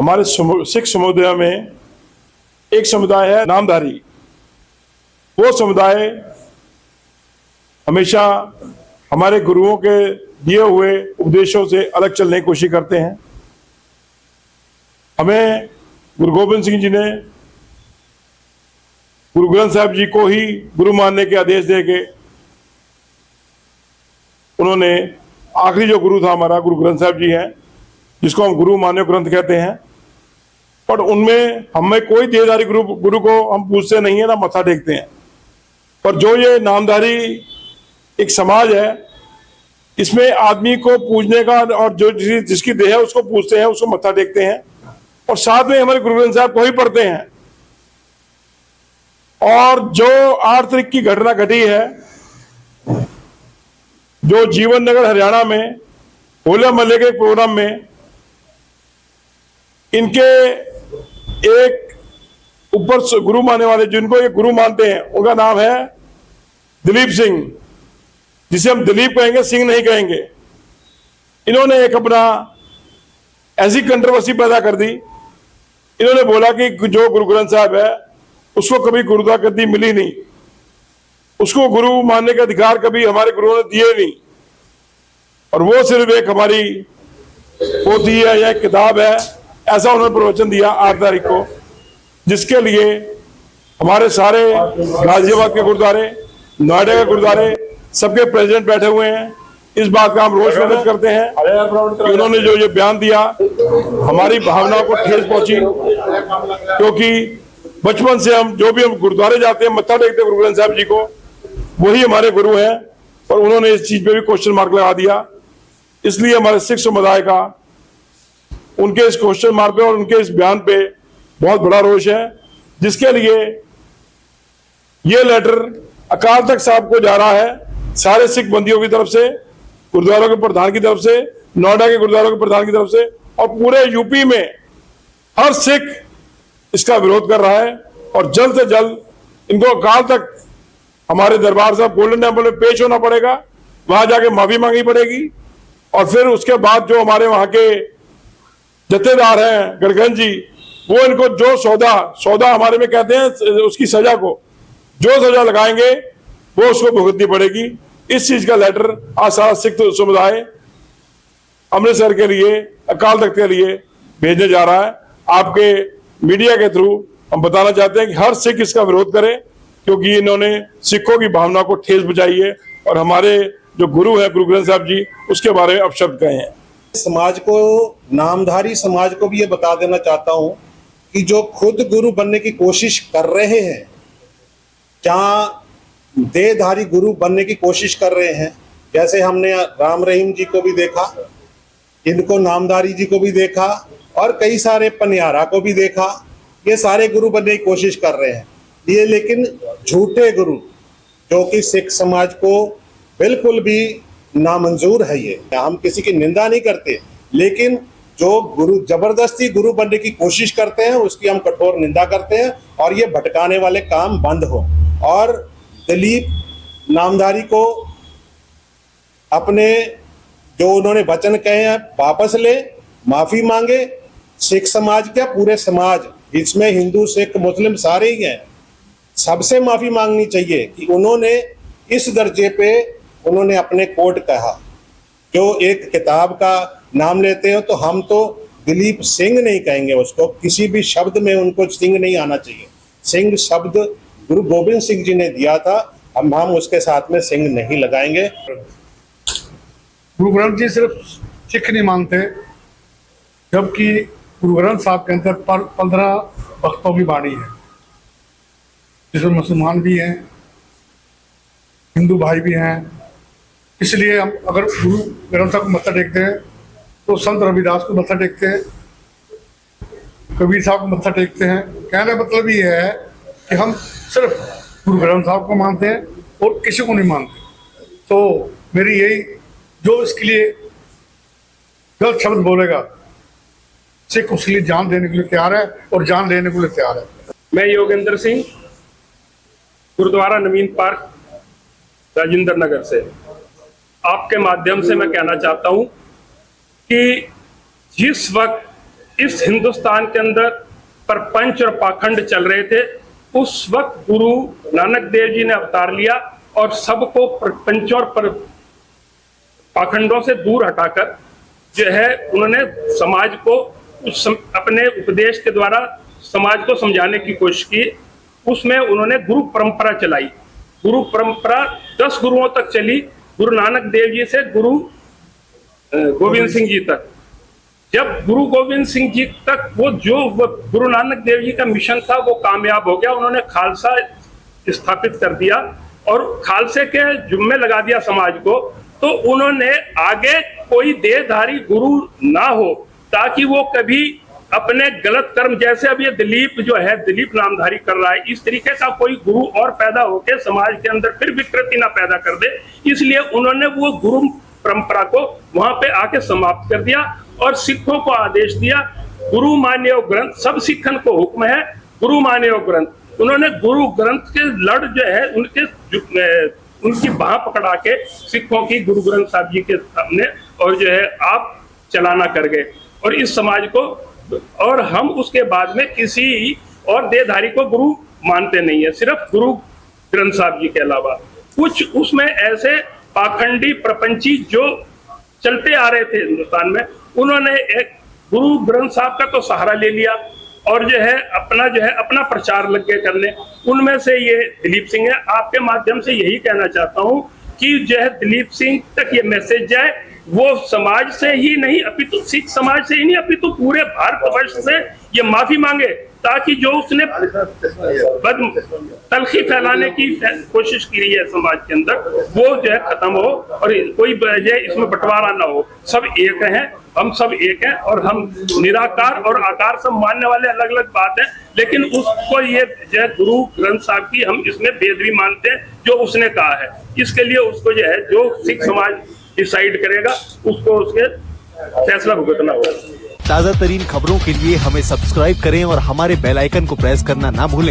हमारे सिख समुदाय में एक समुदाय है नामधारी। वो समुदाय हमेशा हमारे गुरुओं के दिए हुए उपदेशों से अलग चलने की कोशिश करते हैं। हमें गुरु गोविंद सिंह जी ने गुरु ग्रंथ साहब जी को ही गुरु मानने के आदेश देके उन्होंने आखिरी जो गुरु था हमारा गुरु ग्रंथ साहब जी हैं, जिसको हम गुरु मान्य ग्रंथ कहते हैं। पर उनमें हमें कोई देहधारी गुरु को हम पूछते नहीं है, ना मत्था टेकते हैं। पर जो ये नामधारी एक समाज है, इसमें आदमी को पूजने का और जो जिसकी देह है उसको पूछते हैं, उसको मत्था टेकते हैं और साथ में हमारे गुरु ग्रंथ साहब को ही पढ़ते हैं। और जो 8 तारीख की घटना घटी है, जो जीवन नगर हरियाणा में होले महल्ले के प्रोग्राम में इनके एक ऊपर गुरु मानने वाले, जिनको ये गुरु मानते हैं, उनका नाम है दिलीप सिंह, जिसे हम दिलीप कहेंगे, सिंह नहीं कहेंगे। इन्होंने एक अपना ऐसी कंट्रोवर्सी पैदा कर दी। इन्होंने बोला कि जो गुरु ग्रंथ साहब है उसको कभी गुरुता गद्दी मिली नहीं, उसको गुरु मानने का अधिकार कभी हमारे गुरुओं ने दिए नहीं, और वो सिर्फ एक हमारी पोथी है या किताब है, ऐसा उन्होंने प्रवचन दिया 8 तारीख को, जिसके लिए हमारे सारे गाजियाबाद के गुरुद्वारे, नोएडा के गुरुद्वारे, सबके प्रेसिडेंट बैठे हुए हैं। इस बात का हम रोज स्वागत करते हैं कि उन्होंने जो ये बयान दिया, हमारी भावनाओं को ठेस पहुंची, क्योंकि बचपन से हम गुरुद्वारे जाते हैं, मत्था टेकते हैं गुरु ग्रंथ साहब जी को, वही हमारे गुरु हैं। और उन्होंने इस चीज पे भी क्वेश्चन मार्क लगा दिया। इसलिए हमारे सिख समुदाय का उनके इस क्वेश्चन मार्क पे और उनके इस बयान पे बहुत बड़ा रोष है, जिसके लिए ये लेटर अकाल तख्त साहब को जा रहा है, सारे सिख बंदियों की तरफ से, गुरुद्वारों के प्रधान की तरफ से, नोएडा के गुरुद्वारों के प्रधान की तरफ से, और पूरे यूपी में हर सिख इसका विरोध कर रहा है। और जल्द से जल्द इनको अकाल तख्त हमारे दरबार साहब गोल्डन टेम्पल में पेश होना पड़ेगा, वहां जाके माफी मांगनी पड़ेगी। और फिर उसके बाद जो हमारे वहां के जत्थेदार हैं गड़गन जी, वो इनको जो सौदा हमारे में कहते हैं, उसकी सजा को जो सजा लगाएंगे वो उसको भुगतनी पड़ेगी। इस चीज का लेटर आज सारा सिख समुदाय अमृतसर के लिए, अकाल तख्त के लिए भेजने जा रहा है। आपके मीडिया के थ्रू हम बताना चाहते हैं कि हर सिख इसका विरोध करे, क्योंकि इन्होंने सिखों की भावना को ठेस पहुंचाई है और हमारे जो गुरु है गुरु ग्रंथ साहब जी, उसके बारे में अपशब्द कहे हैं। समाज को, नामधारी समाज को भी ये बता देना चाहता हूं कि जो खुद गुरु बनने की कोशिश कर रहे हैं, क्या देहधारी गुरु बनने की कोशिश कर रहे हैं, जैसे हमने राम रहीम जी को भी देखा, इनको नामधारी जी को भी देखा, और कई सारे पनियारा को भी देखा, ये सारे गुरु बनने की कोशिश कर रहे हैं। ये लेकिन झूठे गुरु, जो कि सिख समाज को बिल्कुल भी नामंजूर है। ये हम किसी की निंदा नहीं करते, लेकिन जो गुरु जबरदस्ती गुरु बनने की कोशिश करते हैं उसकी हम कठोर निंदा करते हैं, और ये भटकाने वाले काम बंद हो। और दिलीप नामधारी को अपने जो उन्होंने वचन कहे हैं वापस ले, माफी मांगे। सिख समाज क्या, पूरे समाज, इसमें हिंदू सिख मुस्लिम सारे ही हैं, सबसे माफी मांगनी चाहिए कि उन्होंने इस दर्जे पे उन्होंने अपने कोट कहा। जो एक किताब का नाम लेते हो तो हम तो दिलीप सिंह नहीं कहेंगे उसको, किसी भी शब्द में उनको सिंह नहीं आना चाहिए। सिंह शब्द गुरु गोविंद सिंह जी ने दिया था, हम उसके साथ में सिंह नहीं लगाएंगे। गुरु ग्रंथ जी सिर्फ सिख नहीं मानते, जबकि गुरु ग्रंथ साहब के अंदर 15 भक्तों की वाणी है, जिसमें मुसलमान भी हैं, हिंदू भाई भी हैं। इसलिए हम अगर गुरु ग्रंथ साहब को मत्था टेकते हैं तो संत रविदास को मत्था टेकते हैं, कबीर साहब को मत्था टेकते हैं। कहने का मतलब ये है कि हम सिर्फ गुरु ग्रंथ साहब को मानते हैं और किसी को नहीं मानते। तो मेरी यही, जो इसके लिए गलत शब्द बोलेगा, सिख उसके लिए जान देने के लिए तैयार है और जान लेने के लिए तैयार है। मैं योगेंद्र सिंह, गुरुद्वारा नवीन पार्क, राजेंद्र नगर से आपके माध्यम से मैं कहना चाहता हूं कि जिस वक्त इस हिंदुस्तान के अंदर परपंच और पाखंड चल रहे थे, उस वक्त गुरु नानक देव जी ने अवतार लिया और सबको परपंचों और पाखंडों से दूर हटाकर जो है उन्होंने समाज को अपने उपदेश के द्वारा समाज को समझाने की कोशिश की। उसमें उन्होंने गुरु परंपरा चलाई। गुरु परंपरा 10 गुरुओं तक चली, गुरु नानक देव जी से गुरु गोविंद सिंह जी तक। जब गुरु गोविंद सिंह जी तक वो गुरु नानक देव जी का मिशन था वो कामयाब हो गया, उन्होंने खालसा स्थापित कर दिया और खालसे के जुम्मे लगा दिया समाज को। तो उन्होंने आगे कोई देहधारी गुरु ना हो ताकि वो कभी अपने गलत कर्म, जैसे अब ये दिलीप जो है, दिलीप नामधारी कर रहा है, इस तरीके का कोई गुरु और पैदा होकर समाज के अंदर फिर विकृति ना पैदा कर दे, इसलिए उन्होंने वो गुरु परंपरा को वहां पे आके समाप्त कर दिया और सिखों को आदेश दिया, गुरु मान्यो ग्रंथ, सब सिखन को हुक्म है गुरु मान्यो ग्रंथ। उन्होंने गुरु ग्रंथ के लड़ जो है उनकी बाह पकड़ा के सिखों की गुरु ग्रंथ साहब जी के सामने और जो है आप चलाना कर गए और इस समाज को, और हम उसके बाद में किसी और देहधारी को गुरु मानते नहीं है, सिर्फ गुरु ग्रंथ साहब जी के अलावा। कुछ उसमें ऐसे पाखंडी प्रपंची जो चलते आ रहे थे हिंदुस्तान में, उन्होंने एक गुरु ग्रंथ साहब का तो सहारा ले लिया और जो है अपना प्रचार लग गए करने। उनमें से ये दिलीप सिंह है। आपके माध्यम से यही कहना चाहता हूं कि जो है दिलीप सिंह तक ये मैसेज जाए, वो समाज से ही नहीं अपितु सिख समाज से ही नहीं अपितु पूरे भारतवर्ष से ये माफी मांगे ताकि जो उसने तलखी फैलाने की कोशिश की है समाज के अंदर वो जो है खत्म हो और कोई इसमें बंटवारा ना हो। सब एक हैं, हम सब एक हैं और हम निराकार और आकार सब मानने वाले अलग अलग बात है, लेकिन उसको ये जो है गुरु ग्रंथ साहब की हम इसमें बेदबी मानते हैं जो उसने कहा है। इसके लिए उसको जो है जो सिख समाज डिसाइड करेगा उसको उसके फैसला भुगतना होगा। ताज़ा तरीन खबरों के लिए हमें सब्सक्राइब करें और हमारे बेल आइकन को प्रेस करना ना भूलें।